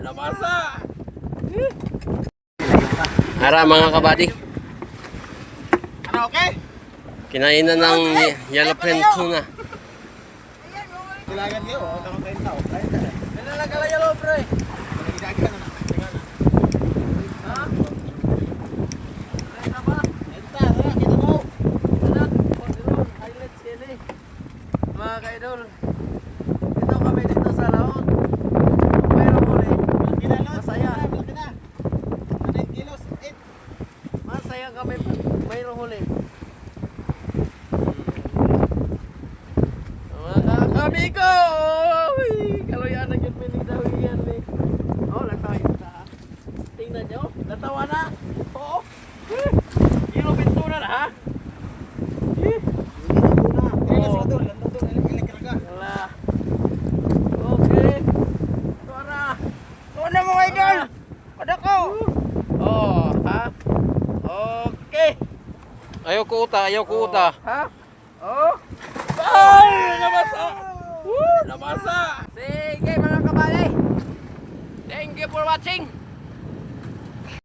Namasa! Ara mga kabady. Ano, okay? Kinainan ng yellowfin tuna. Kailangan niyo, takong kain tao. Ano lang kala yellow pre? Nagdagan na. Ha? Ay ba? Enta, kita mo. Anak, highlights sili. Mga kaidol. Dito kami dito sa laot. Mayroon huli. Masaya. Malaki na. 9 kilos, 8. Masaya kami mayroon huli. Mga kamigo! Kaloyan na yung pinigdawian ni. Oh, latawa yun na. Tingnan nyo, latawa na. Oo. Kilo pintura na ha? Wala. Okay. Tuara. Ano mo idol? Kada ko. Oh, ha? Okay. Ayaw ko uta. Ha? Oh. Ay! Namasa! Namasa! Sige mga kabali. Thank you for watching.